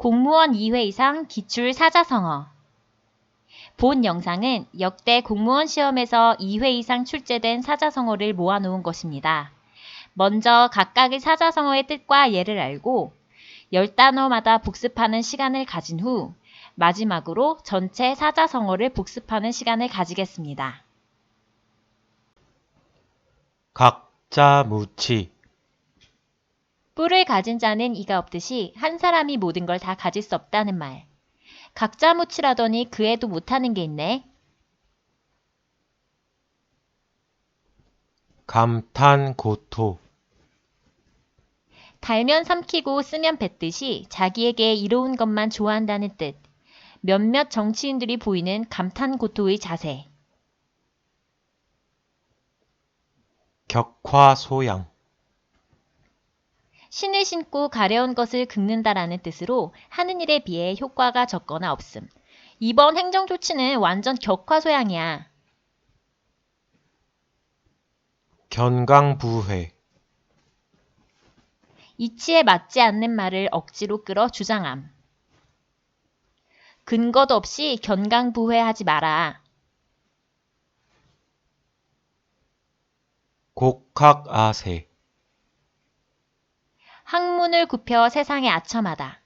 공무원 2회 이상 기출 사자성어. 본 영상은 역대 공무원 시험에서 2회 이상 출제된 사자성어를 모아놓은 것입니다. 먼저 각각의 사자성어의 뜻과 예를 알고 10단어마다 복습하는 시간을 가진 후 마지막으로 전체 사자성어를 복습하는 시간을 가지겠습니다. 각자무치. 뿔을 가진 자는 이가 없듯이 한 사람이 모든 걸 다 가질 수 없다는 말. 각자무치라더니 그 애도 못하는 게 있네. 감탄고토. 달면 삼키고 쓰면 뱉듯이 자기에게 이로운 것만 좋아한다는 뜻. 몇몇 정치인들이 보이는 감탄고토의 자세. 격화소양. 신을 신고 가려운 것을 긁는다라는 뜻으로 하는 일에 비해 효과가 적거나 없음. 이번 행정조치는 완전 격화소양이야. 견강부회. 이치에 맞지 않는 말을 억지로 끌어 주장함. 근거도 없이 견강부회하지 마라. 곡학아세. 학문을 굽혀 세상에 아첨하다.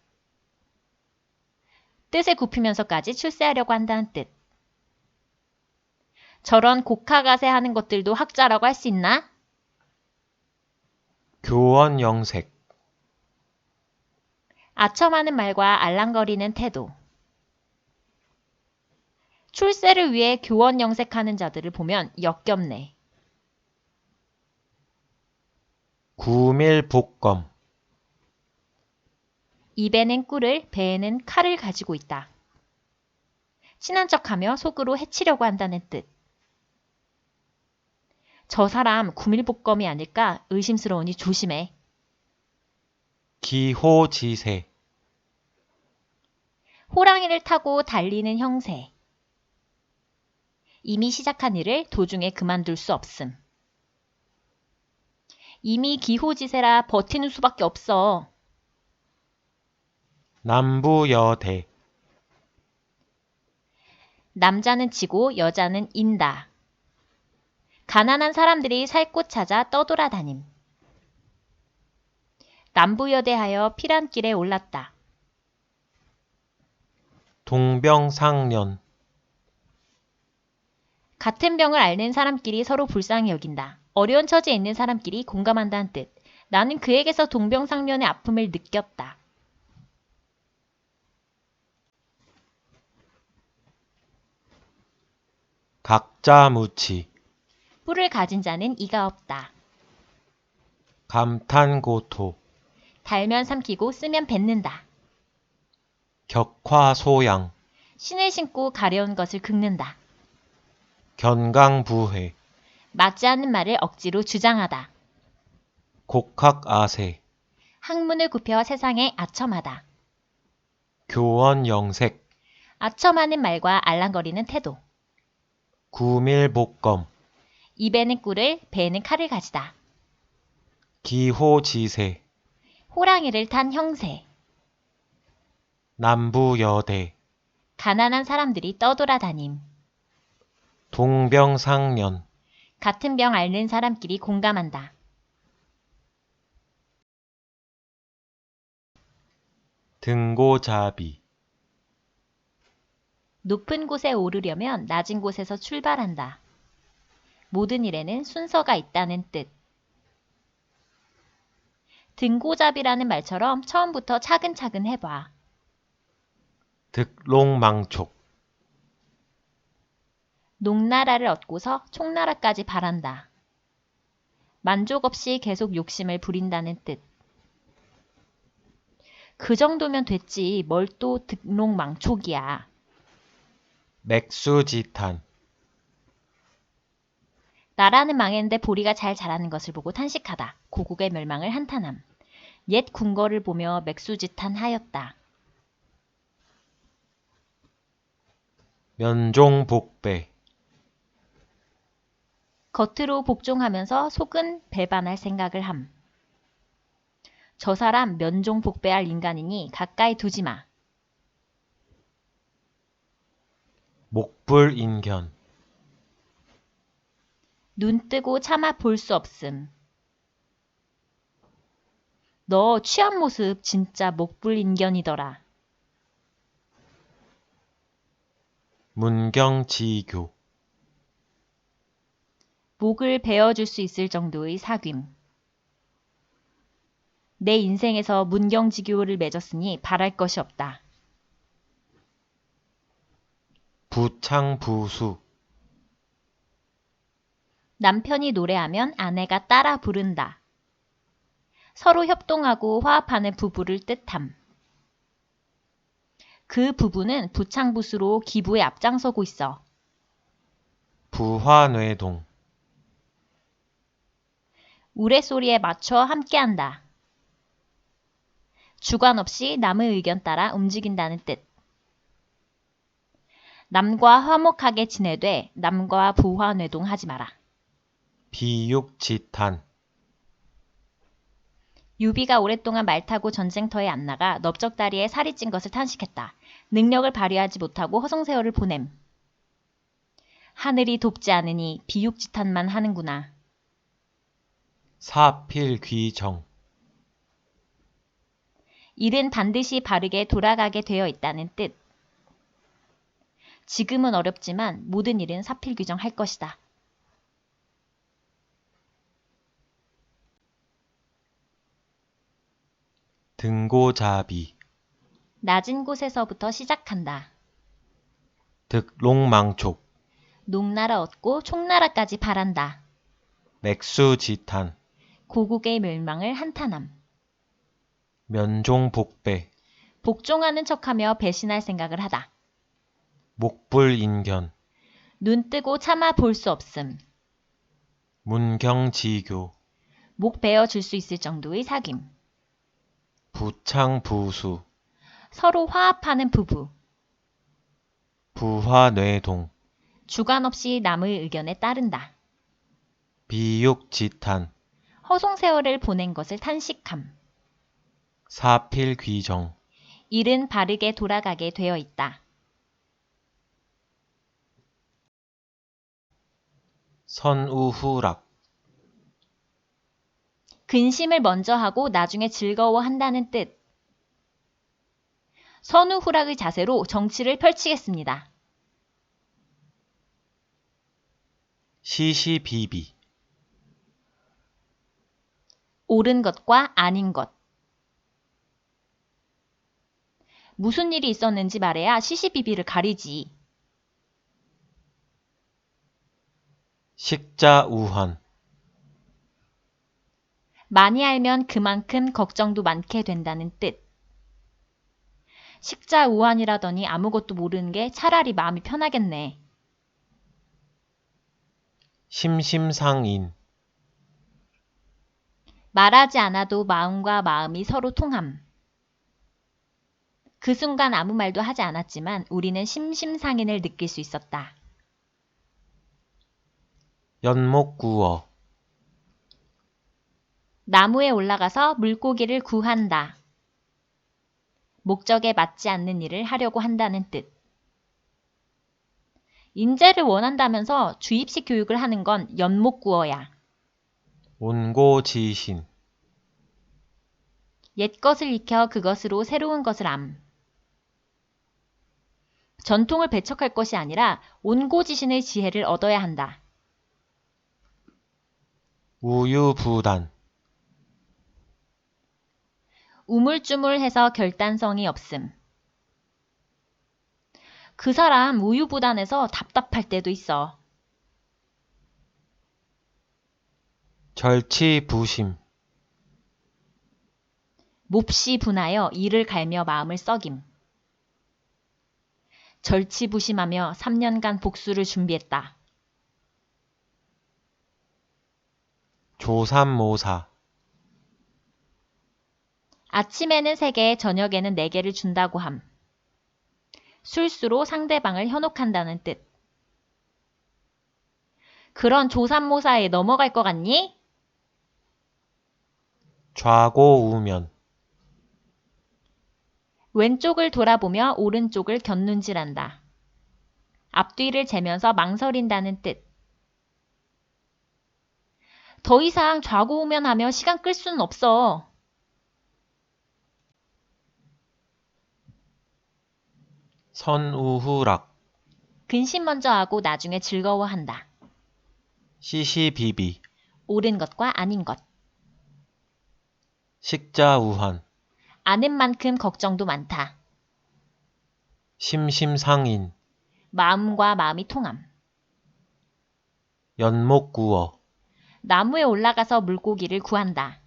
뜻을 굽히면서까지 출세하려고 한다는 뜻. 저런 곡학아세 하는 것들도 학자라고 할 수 있나? 교원영색. 아첨하는 말과 알랑거리는 태도. 출세를 위해 교원 영색하는 자들을 보면 역겹네. 구밀복검. 입에는 꿀을, 배에는 칼을 가지고 있다. 친한 척하며 속으로 해치려고 한다는 뜻. 저 사람 구밀복검이 아닐까 의심스러우니 조심해. 기호지세. 호랑이를 타고 달리는 형세. 이미 시작한 일을 도중에 그만둘 수 없음. 이미 기호지세라 버티는 수밖에 없어. 남부여대. 남자는 지고 여자는 인다. 가난한 사람들이 살 곳 찾아 떠돌아다님. 남부여대하여 피란길에 올랐다. 동병상련. 같은 병을 앓는 사람끼리 서로 불쌍히 여긴다. 어려운 처지에 있는 사람끼리 공감한다는 뜻. 나는 그에게서 동병상련의 아픔을 느꼈다. 각자무치. 뿔을 가진 자는 이가 없다. 감탄고토. 달면 삼키고 쓰면 뱉는다. 격화소양. 신을 신고 가려운 것을 긁는다. 견강부회. 맞지 않는 말을 억지로 주장하다. 곡학아세. 학문을 굽혀 세상에 아첨하다. 교원영색. 아첨하는 말과 알랑거리는 태도. 구밀복검. 입에는 꿀을, 배에는 칼을 가지다. 기호지세. 호랑이를 탄 형세. 남부여대. 가난한 사람들이 떠돌아다님. 동병상련. 같은 병 앓는 사람끼리 공감한다. 등고잡이. 높은 곳에 오르려면 낮은 곳에서 출발한다. 모든 일에는 순서가 있다는 뜻. 등고잡이라는 말처럼 처음부터 차근차근 해봐. 득롱망촉. 농나라를 얻고서 총나라까지 바란다. 만족 없이 계속 욕심을 부린다는 뜻. 그 정도면 됐지 뭘 또 득농망촉이야. 맥수지탄. 나라는 망했는데 보리가 잘 자라는 것을 보고 탄식하다. 고국의 멸망을 한탄함. 옛 궁궐을 보며 맥수지탄하였다. 면종복배. 겉으로 복종하면서 속은 배반할 생각을 함. 저 사람 면종복배할 인간이니 가까이 두지 마. 목불인견. 눈 뜨고 차마 볼 수 없음. 너 취한 모습 진짜 목불인견이더라. 문경지교. 목을 베어줄 수 있을 정도의 사귐. 내 인생에서 문경지교를 맺었으니 바랄 것이 없다. 부창부수. 남편이 노래하면 아내가 따라 부른다. 서로 협동하고 화합하는 부부를 뜻함. 그 부부는 부창부수로 기부에 앞장서고 있어. 부화뇌동. 우레소리에 맞춰 함께한다. 주관 없이 남의 의견 따라 움직인다는 뜻. 남과 화목하게 지내되 남과 부화뇌동하지 마라. 비육지탄. 유비가 오랫동안 말 타고 전쟁터에 안 나가 넓적다리에 살이 찐 것을 탄식했다. 능력을 발휘하지 못하고 허송세월을 보냄. 하늘이 돕지 않으니 비육지탄만 하는구나. 사필귀정. 일은 반드시 바르게 돌아가게 되어 있다는 뜻. 지금은 어렵지만 모든 일은 사필규정할 것이다. 등고자비. 낮은 곳에서부터 시작한다. 득롱망촉. 농나라 얻고 총나라까지 바란다. 맥수지탄. 고국의 멸망을 한탄함. 면종복배. 복종하는 척하며 배신할 생각을 하다. 목불인견. 눈 뜨고 차마 볼 수 없음. 문경지교. 목 베어 줄 수 있을 정도의 사귐. 부창부수. 서로 화합하는 부부. 부화뇌동. 주관 없이 남의 의견에 따른다. 비육지탄. 허송세월을 보낸 것을 탄식함. 사필귀정. 일은 바르게 돌아가게 되어 있다. 선우후락. 근심을 먼저 하고 나중에 즐거워한다는 뜻. 선우후락의 자세로 정치를 펼치겠습니다. 시시비비. 옳은 것과 아닌 것. 무슨 일이 있었는지 말해야 시시비비를 가리지. 식자우헌. 많이 알면 그만큼 걱정도 많게 된다는 뜻. 식자우환이라더니 아무것도 모르는 게 차라리 마음이 편하겠네. 심심상인. 말하지 않아도 마음과 마음이 서로 통함. 그 순간 아무 말도 하지 않았지만 우리는 심심상인을 느낄 수 있었다. 연목구어. 나무에 올라가서 물고기를 구한다. 목적에 맞지 않는 일을 하려고 한다는 뜻. 인재를 원한다면서 주입식 교육을 하는 건 연목구어야. 온고지신. 옛것을 익혀 그것으로 새로운 것을 암. 전통을 배척할 것이 아니라 온고지신의 지혜를 얻어야 한다. 우유부단. 우물쭈물해서 결단성이 없음. 그 사람 우유부단해서 답답할 때도 있어. 절치부심. 몹시 분하여 이를 갈며 마음을 썩임. 절치부심하며 3년간 복수를 준비했다. 조삼모사. 아침에는 3개, 저녁에는 4개를 준다고 함. 술수로 상대방을 현혹한다는 뜻. 그런 조삼모사에 넘어갈 것 같니? 좌고우면. 왼쪽을 돌아보며 오른쪽을 곁눈질한다. 앞뒤를 재면서 망설인다는 뜻. 더 이상 좌고우면하며 시간 끌 수는 없어. 선우후락, 근심 먼저 하고 나중에 즐거워한다. 시시비비, 옳은 것과 아닌 것. 식자우환, 아는 만큼 걱정도 많다. 심심상인, 마음과 마음이 통함. 연목구어, 나무에 올라가서 물고기를 구한다.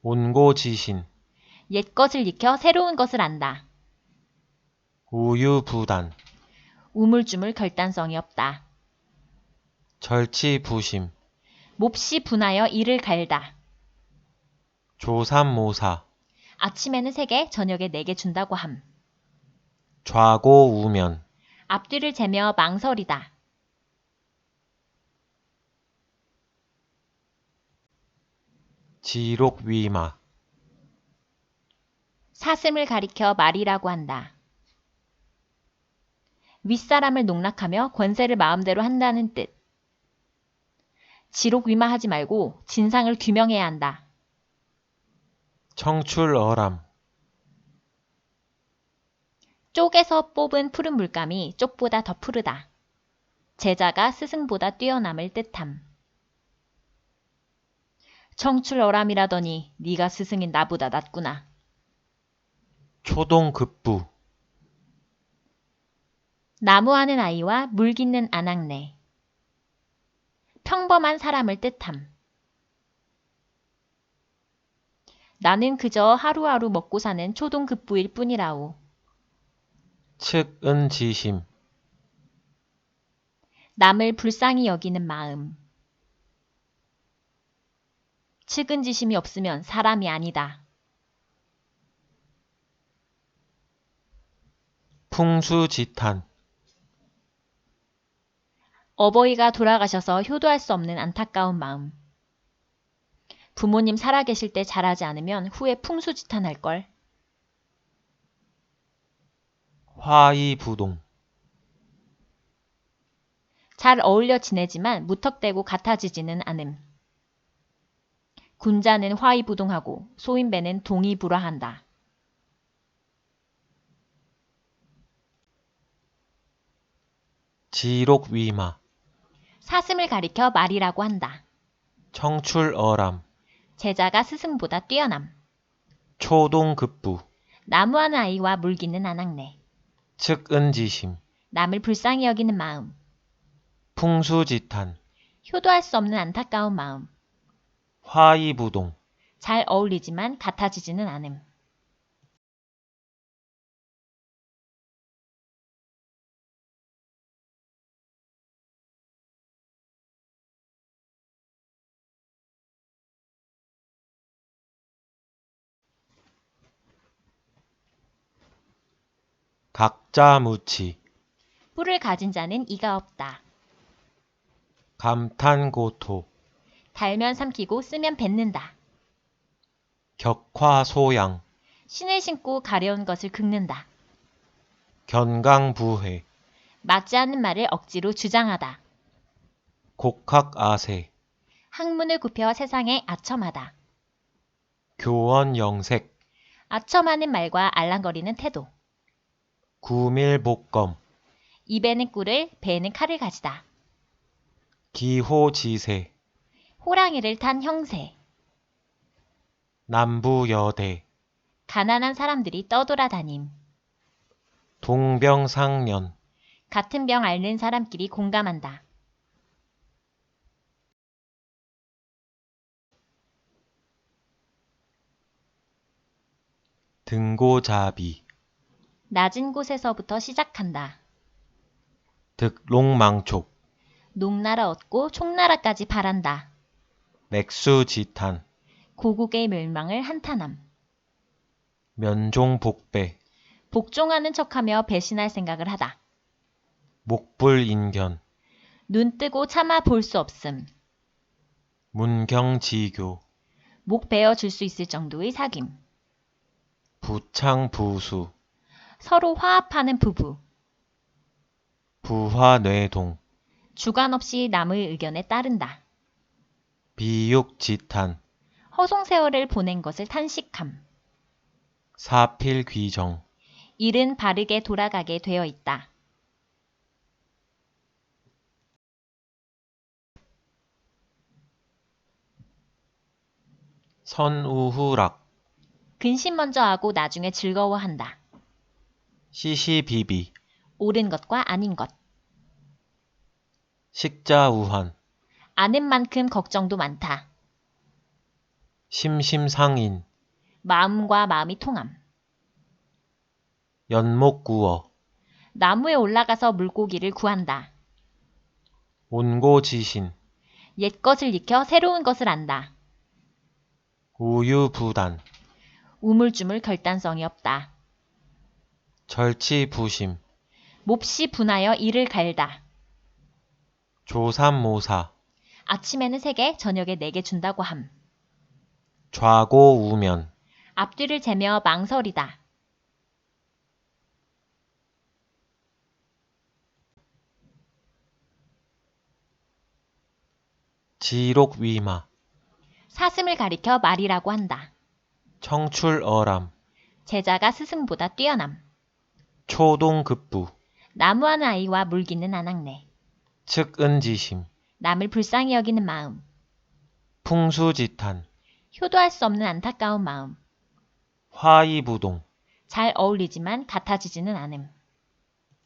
온고지신, 옛 것을 익혀 새로운 것을 안다. 우유부단, 우물쭈물 결단성이 없다. 절치부심, 몹시 분하여 이를 갈다. 조삼모사, 아침에는 3개, 저녁에 4개 준다고 함. 좌고우면, 앞뒤를 재며 망설이다. 지록위마, 사슴을 가리켜 말이라고 한다. 윗사람을 농락하며 권세를 마음대로 한다는 뜻. 지록위마하지 말고 진상을 규명해야 한다. 청출어람, 쪽에서 뽑은 푸른 물감이 쪽보다 더 푸르다. 제자가 스승보다 뛰어남을 뜻함. 청출어람이라더니 네가 스승인 나보다 낫구나. 초동급부, 나무하는 아이와 물 깃는 아낙네. 평범한 사람을 뜻함. 나는 그저 하루하루 먹고 사는 초동급부일 뿐이라오. 측은지심, 남을 불쌍히 여기는 마음. 측은지심이 없으면 사람이 아니다. 풍수지탄, 어버이가 돌아가셔서 효도할 수 없는 안타까운 마음. 부모님 살아계실 때 잘하지 않으면 후에 풍수지탄할걸. 화이부동, 잘 어울려 지내지만 무턱대고 같아지지는 않음. 군자는 화이부동하고 소인배는 동의불화한다. 지록위마, 사슴을 가리켜 말이라고 한다. 청출어람, 제자가 스승보다 뛰어남. 초동급부, 나무하는 아이와 물 깃는 아낙네. 측은지심, 남을 불쌍히 여기는 마음. 풍수지탄, 효도할 수 없는 안타까운 마음. 화이부동, 잘 어울리지만 같아지지는 않음. 각자무치, 뿔을 가진 자는 이가 없다. 감탄고토, 달면 삼키고 쓰면 뱉는다. 격화소양, 신을 신고 가려운 것을 긁는다. 견강부회, 맞지 않는 말을 억지로 주장하다. 곡학아세, 학문을 굽혀 세상에 아첨하다. 교원영색, 아첨하는 말과 알랑거리는 태도. 구밀복검, 입에는 꿀을, 배에는 칼을 가지다. 기호지세, 호랑이를 탄 형세. 남부여대, 가난한 사람들이 떠돌아다님. 동병상련, 같은 병 앓는 사람끼리 공감한다. 등고자비, 낮은 곳에서부터 시작한다. 득롱망촉, 농나라 얻고 총나라까지 바란다. 맥수지탄, 고국의 멸망을 한탄함. 면종복배, 복종하는 척하며 배신할 생각을 하다. 목불인견, 눈 뜨고 차마 볼 수 없음. 문경지교, 목 베어 줄 수 있을 정도의 사귐. 부창부수, 서로 화합하는 부부. 부화뇌동, 주관 없이 남의 의견에 따른다. 비육지탄, 허송세월을 보낸 것을 탄식함. 사필귀정, 일은 바르게 돌아가게 되어 있다. 선우후락, 근심 먼저 하고 나중에 즐거워한다. 시시비비, 옳은 것과 아닌 것. 식자우한, 아는 만큼 걱정도 많다. 심심상인, 마음과 마음이 통함. 연목구어, 나무에 올라가서 물고기를 구한다. 온고지신, 옛 것을 익혀 새로운 것을 안다. 우유부단, 우물쭈물 결단성이 없다. 절치부심, 몹시 분하여 이를 갈다. 조삼모사, 아침에는 3개, 저녁에 4개 준다고 함. 좌고우면, 앞뒤를 재며 망설이다. 지록위마, 사슴을 가리켜 말이라고 한다. 청출어람, 제자가 스승보다 뛰어남. 초동급부, 나무하는 아이와 물기는 아낙네. 측은지심, 남을 불쌍히 여기는 마음. 풍수지탄, 효도할 수 없는 안타까운 마음. 화이부동, 잘 어울리지만 같아지지는 않음.